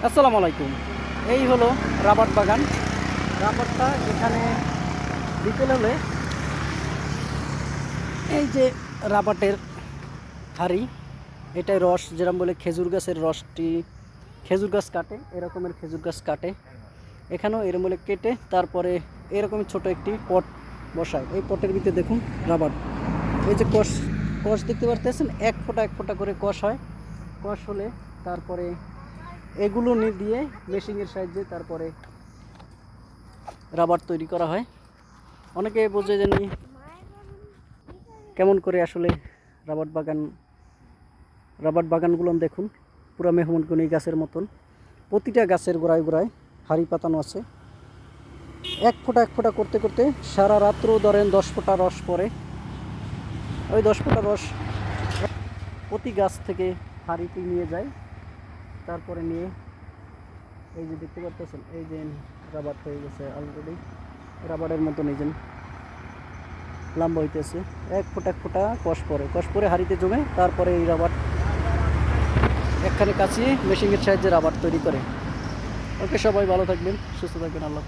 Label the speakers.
Speaker 1: আসসালামু আলাইকুম। এই হলো রাবার বাগান। রাবারটা এখানে বিকেল হলে এই যে রাবারের হাড়ি, এটাই রস, যেরকম বলে খেজুর গাছের রসটি, খেজুর গাছ কাটে, এরকমের খেজুর গাছ কাটে। এখানেও এরকম বলে কেটে তারপরে এরকমই ছোট একটি পট বসায়। এই পটের ভিতরে দেখুন রাবার, এই যে কষ কষ দেখতে পারতেছেন, এক ফোঁটা করে কষ হয়। কষ হলে তারপরে এগুলো দিয়ে মেশিনের সাহায্যে তারপরে রাবার তৈরি করা হয়। অনেকে বোঝে যে কেমন করে আসলে রাবার বাগানগুলো দেখুন, পুরো মেহমানগনি গাছের মতন। প্রতিটা গাছের গোড়ায় গোড়ায় হাড়ি পাতানো আছে। এক ফোঁটা করতে করতে সারা রাত্রও ধরেন 10 ফোঁটা রস পড়ে। ওই 10 ফোঁটা রস প্রতি গাছ থেকে হাড়িতে নিয়ে যায়। তারপরে নিয়ে এই যে দেখতে পাচ্ছেন, এই যে রাবার হয়ে গেছে অলরেডি। রাবারের মতন এই যে লম্বা হইতেছে। এক ফোঁটা কষ পরে হাড়িতে জমে, তারপরে এই রাবার একখানে কাচিয়ে মেশিনের সাহায্যে রাবার তৈরি করে। ওকে, সবাই ভালো থাকবেন, সুস্থ থাকবেন, আল্লাহ।